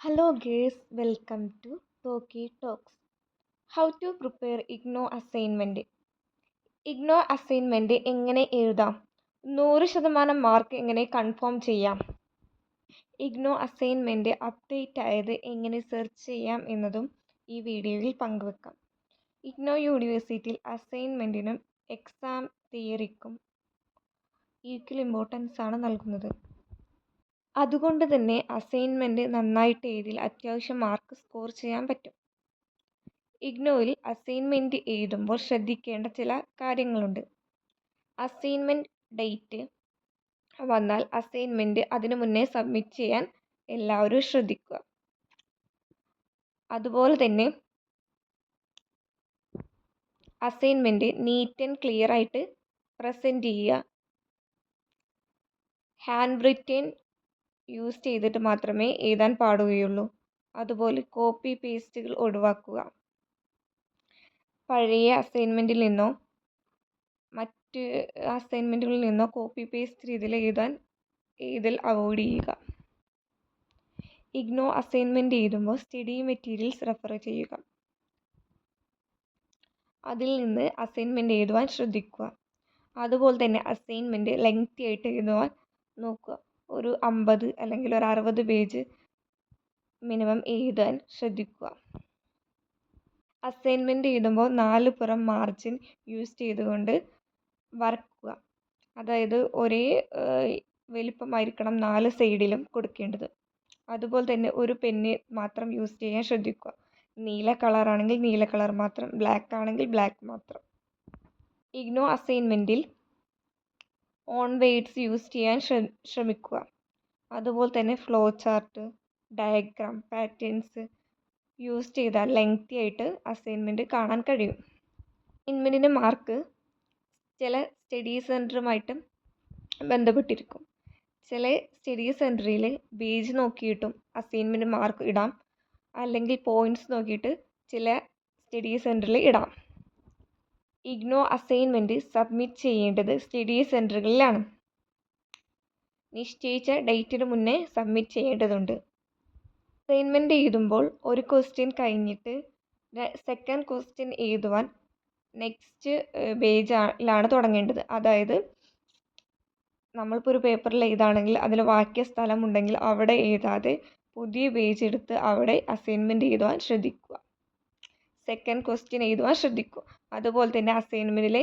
Hello guys, welcome to Toki Talks. How to prepare IGNO assignment. IGNO assignment എങ്ങനെ എഴുതാം? 100% mark എങ്ങനെ confirm ചെയ്യാം? IGNO assignment update ആയത് എങ്ങനെ സെർച്ച് ചെയ്യാം എന്നതും ഈ വീഡിയോയിൽ പങ്കുവെക്കാം. IGNO യൂണിവേഴ്സിറ്റിയിൽ അസൈൻമെൻറ്റിനും എക്സാം തിയറിക്കും ഈക്വൽ ഇമ്പോർട്ടൻസ് ആണ് നൽകുന്നത്. അതുകൊണ്ട് തന്നെ അസൈൻമെൻറ്റ് നന്നായിട്ട് എഴുതിയാൽ അത്യാവശ്യം മാർക്ക് സ്കോർ ചെയ്യാൻ പറ്റും. ഇഗ്നോയിൽ അസൈൻമെൻറ്റ് എഴുതുമ്പോൾ ശ്രദ്ധിക്കേണ്ട ചില കാര്യങ്ങളുണ്ട്. അസൈൻമെൻറ്റ് ഡേറ്റ് വന്നാൽ അസൈൻമെൻറ്റ് അതിനു മുന്നേ സബ്മിറ്റ് ചെയ്യാൻ എല്ലാവരും ശ്രദ്ധിക്കുക. അതുപോലെ തന്നെ അസൈൻമെൻറ്റ് നീറ്റ് ആൻഡ് ക്ലിയർ ആയിട്ട് പ്രസൻറ്റ് ചെയ്യുക. ഹാൻഡ് റിറ്റൻ യൂസ് ചെയ്തിട്ട് മാത്രമേ എഴുതാൻ പാടുകയുള്ളൂ. അതുപോലെ കോപ്പി പേസ്റ്റുകൾ ഒഴിവാക്കുക. പഴയ അസൈൻമെൻറ്റിൽ നിന്നോ മറ്റ് അസൈൻമെൻറ്റുകളിൽ നിന്നോ കോപ്പി പേസ്റ്റ് രീതിയിൽ എഴുതൽ അവോയ്ഡ് ചെയ്യുക. ഇഗ്നോ അസൈൻമെൻറ്റ് എഴുതുമ്പോൾ സ്റ്റഡി മെറ്റീരിയൽസ് റെഫർ ചെയ്യുക. അതിൽ നിന്ന് അസൈൻമെൻറ്റ് എഴുതുവാൻ ശ്രദ്ധിക്കുക. അതുപോലെ തന്നെ അസൈൻമെൻറ്റ് ലെങ്തി ആയിട്ട് എഴുതുവാൻ നോക്കുക. ഒരു 50 അല്ലെങ്കിൽ ഒരു 60 പേജ് മിനിമം എഴുതാൻ ശ്രദ്ധിക്കുക. അസൈൻമെൻറ്റ് എഴുതുമ്പോൾ 4 പുറം മാർജിൻ യൂസ് ചെയ്തുകൊണ്ട് വരക്കുക. അതായത് ഒരേ വലിപ്പമായിരിക്കണം 4 സൈഡിലും കൊടുക്കേണ്ടത്. അതുപോലെ തന്നെ ഒരു പെന്ന് മാത്രം യൂസ് ചെയ്യാൻ ശ്രദ്ധിക്കുക. നീല കളറാണെങ്കിൽ നീല കളർ മാത്രം, ബ്ലാക്ക് ആണെങ്കിൽ ബ്ലാക്ക് മാത്രം. ഇഗ്നോ അസൈൻമെൻറ്റിൽ ഓൺ വേർഡ്സ് യൂസ് ചെയ്യാൻ ശ്രമിക്കുക. അതുപോലെ തന്നെ flow chart, diagram, patterns use ചെയ്താൽ ലെങ്തി ആയിട്ട് അസൈൻമെൻറ്റ് കാണാൻ കഴിയും. അസൈൻമെൻറ്റിൻ്റെ മാർക്ക് ചില സ്റ്റഡി സെൻറ്ററുമായിട്ടും ബന്ധപ്പെട്ടിരിക്കും. ചില സ്റ്റഡി സെൻറ്ററിൽ പേജ് നോക്കിയിട്ടും അസൈൻമെൻറ്റ് മാർക്ക് ഇടാം, അല്ലെങ്കിൽ പോയിൻറ്റ്സ് നോക്കിയിട്ട് ചില സ്റ്റഡി സെൻറ്ററിൽ ഇടാം. ഇഗ്നോ അസൈൻമെൻറ്റ് സബ്മിറ്റ് ചെയ്യേണ്ടത് സ്റ്റഡി സെൻറ്ററുകളിലാണ്. നിശ്ചയിച്ച ഡേറ്റിന് മുന്നേ സബ്മിറ്റ് ചെയ്യേണ്ടതുണ്ട്. അസൈൻമെൻറ്റ് എഴുതുമ്പോൾ ഒരു ക്വസ്റ്റ്യൻ കഴിഞ്ഞിട്ട് സെക്കൻഡ് ക്വസ്റ്റ്യൻ എഴുതുവാൻ നെക്സ്റ്റ് പേജിലാണ് തുടങ്ങേണ്ടത്. അതായത് നമ്മളിപ്പോൾ ഒരു പേപ്പറിൽ എഴുതുകയാണെങ്കിൽ അതിൽ വാക്യ സ്ഥലം ഉണ്ടെങ്കിൽ അവിടെ എഴുതാതെ പുതിയ പേജ് എടുത്ത് അവിടെ അസൈൻമെൻറ്റ് എഴുതുവാൻ ശ്രദ്ധിക്കുക. സെക്കൻഡ് ക്വസ്റ്റ്യൻ എഴുതുവാൻ ശ്രദ്ധിക്കുക. അതുപോലെ തന്നെ അസൈൻമെൻറ്റിലെ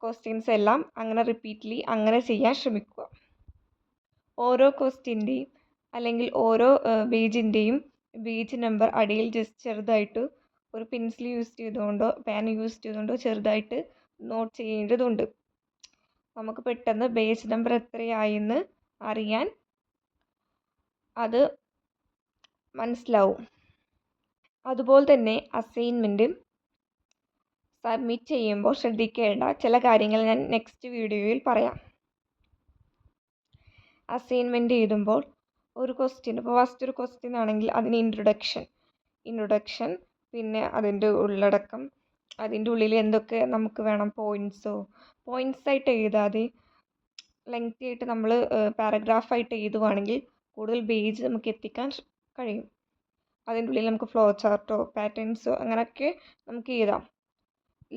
ക്വസ്റ്റ്യൻസ് എല്ലാം അങ്ങനെ റിപ്പീറ്റ്ലി അങ്ങനെ ചെയ്യാൻ ശ്രമിക്കുക. ഓരോ ക്വസ്റ്റ്യൻ്റെയും അല്ലെങ്കിൽ ഓരോ പേജിൻ്റെയും പേജ് നമ്പർ അടിയിൽ ജസ്റ്റ് ചെറുതായിട്ട് ഒരു പെൻസിൽ യൂസ് ചെയ്തുകൊണ്ടോ പേന യൂസ് ചെയ്തുകൊണ്ടോ ചെറുതായിട്ട് നോട്ട് ചെയ്യേണ്ടതുണ്ട്. നമുക്ക് പെട്ടെന്ന് പേജ് നമ്പർ എത്രയായെന്ന് അറിയാൻ അത് മനസ്സിലാവും. അതുപോലെ തന്നെ അസൈൻമെൻറ്റ് സബ്മിറ്റ് ചെയ്യുമ്പോൾ ശ്രദ്ധിക്കേണ്ട ചില കാര്യങ്ങൾ ഞാൻ നെക്സ്റ്റ് വീഡിയോയിൽ പറയാം. അസൈൻമെൻറ്റ് എഴുതുമ്പോൾ ഒരു ക്വസ്റ്റ്യൻ, ഇപ്പോൾ ഫസ്റ്റ് ഒരു ക്വസ്റ്റ്യൻ ആണെങ്കിൽ അതിന് ഇൻട്രൊഡക്ഷൻ, പിന്നെ അതിൻ്റെ ഉള്ളടക്കം, അതിൻ്റെ ഉള്ളിൽ എന്തൊക്കെ നമുക്ക് വേണം, പോയിൻറ്റ്സ് ആയിട്ട് എഴുതാതെ ലെങ്തി ആയിട്ട് നമ്മൾ പാരഗ്രാഫായിട്ട് എഴുതുവാണെങ്കിൽ കൂടുതൽ പേജ് നമുക്ക് എത്തിക്കാൻ കഴിയും. അതിൻ്റെ ഉള്ളിൽ നമുക്ക് ഫ്ലോ ചാർട്ടോ പാറ്റേൺസോ അങ്ങനെയൊക്കെ നമുക്ക് എഴുതാം.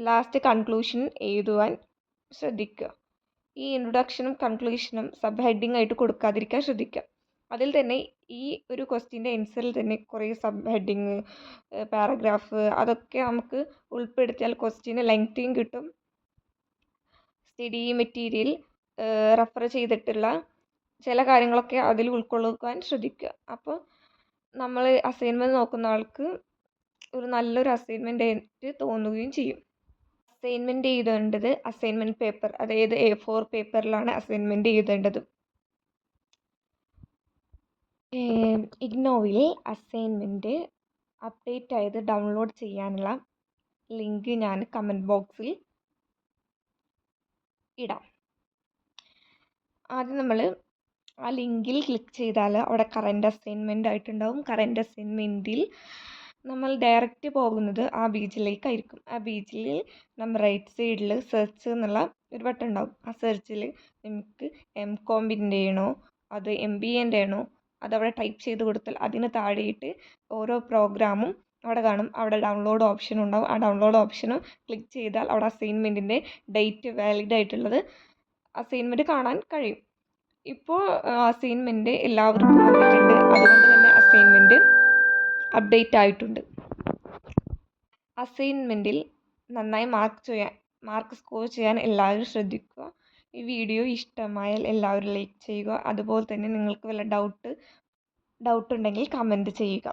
ലാസ്റ്റ് കൺക്ലൂഷൻ എഴുതുവാൻ ശ്രദ്ധിക്കുക. ഈ ഇൻട്രൊഡക്ഷനും കൺക്ലൂഷനും സബ് ഹെഡിങ് ആയിട്ട് കൊടുക്കാതിരിക്കാൻ ശ്രദ്ധിക്കുക. അതിൽ തന്നെ ഈ ഒരു ക്വസ്റ്റ്യൻ്റെ ആൻസറിൽ തന്നെ കുറേ സബ് ഹെഡിങ്, പാരഗ്രാഫ് അതൊക്കെ നമുക്ക് ഉൾപ്പെടുത്തിയാൽ ക്വസ്റ്റ്യന് ലെങ്തിയും കിട്ടും. സ്റ്റഡി മെറ്റീരിയൽ റെഫർ ചെയ്തിട്ടുള്ള ചില കാര്യങ്ങളൊക്കെ അതിൽ ഉൾക്കൊള്ളിക്കാൻ ശ്രദ്ധിക്കുക. അപ്പോൾ നമ്മൾ അസൈൻമെൻറ്റ് നോക്കുന്ന ആൾക്ക് ഒരു നല്ലൊരു അസൈൻമെൻ്റ് ആയിട്ട് തോന്നുകയും ചെയ്യും. അസൈൻമെൻറ്റ് എഴുതേണ്ടത് അസൈൻമെൻറ്റ് പേപ്പർ, അതായത് A4 പേപ്പറിലാണ് അസൈൻമെൻറ്റ് എഴുതേണ്ടത്. ഇഗ്നോയിൽ അസൈൻമെൻറ്റ് അപ്ഡേറ്റ് ആയത് ഡൗൺലോഡ് ചെയ്യാനുള്ള ലിങ്ക് ഞാൻ കമൻറ്റ് ബോക്സിൽ ഇടാം. ആദ്യം നമ്മൾ ആ ലിങ്കിൽ ക്ലിക്ക് ചെയ്താൽ അവിടെ കറൻറ്റ് അസൈൻമെൻറ്റ് ആയിട്ടുണ്ടാവും. കറൻറ്റ് അസൈൻമെൻറ്റിൽ നമ്മൾ ഡയറക്റ്റ് പോകുന്നത് ആ പേജിലേക്കായിരിക്കും. ആ പേജിൽ നമ്മൾ റൈറ്റ് സൈഡിൽ സെർച്ച് എന്നുള്ള ഒരു ബട്ടൺ ഉണ്ടാവും. ആ സെർച്ചിൽ നമുക്ക് MCOMൻ്റെ ആണോ അത് MBAൻ്റെ ആണോ അതവിടെ ടൈപ്പ് ചെയ്ത് കൊടുത്താൽ അതിന് താഴെയിട്ട് ഓരോ പ്രോഗ്രാമും അവിടെ കാണും. അവിടെ ഡൗൺലോഡ് ഓപ്ഷൻ ഉണ്ടാവും. ആ ഡൗൺലോഡ് ഓപ്ഷനും ക്ലിക്ക് ചെയ്താൽ അവിടെ അസൈൻമെൻറ്റിൻ്റെ ഡേറ്റ് വാലിഡ് ആയിട്ടുള്ളത് അസൈൻമെൻറ്റ് കാണാൻ കഴിയും. ഇപ്പോൾ അസൈൻമെൻറ്റ് എല്ലാവർക്കും വന്നിട്ടുണ്ട്. അതുകൊണ്ട് തന്നെ അസൈൻമെൻറ്റ് അപ്ഡേറ്റ് ആയിട്ടുണ്ട്. അസൈൻമെൻറ്റിൽ നന്നായി മാർക്ക് സ്കോർ ചെയ്യാൻ എല്ലാവരും ശ്രദ്ധിക്കുക. ഈ വീഡിയോ ഇഷ്ടമായാൽ എല്ലാവരും ലൈക്ക് ചെയ്യുക. അതുപോലെ തന്നെ നിങ്ങൾക്ക് വല്ല ഡൗട്ട് ഉണ്ടെങ്കിൽ കമൻറ്റ് ചെയ്യുക.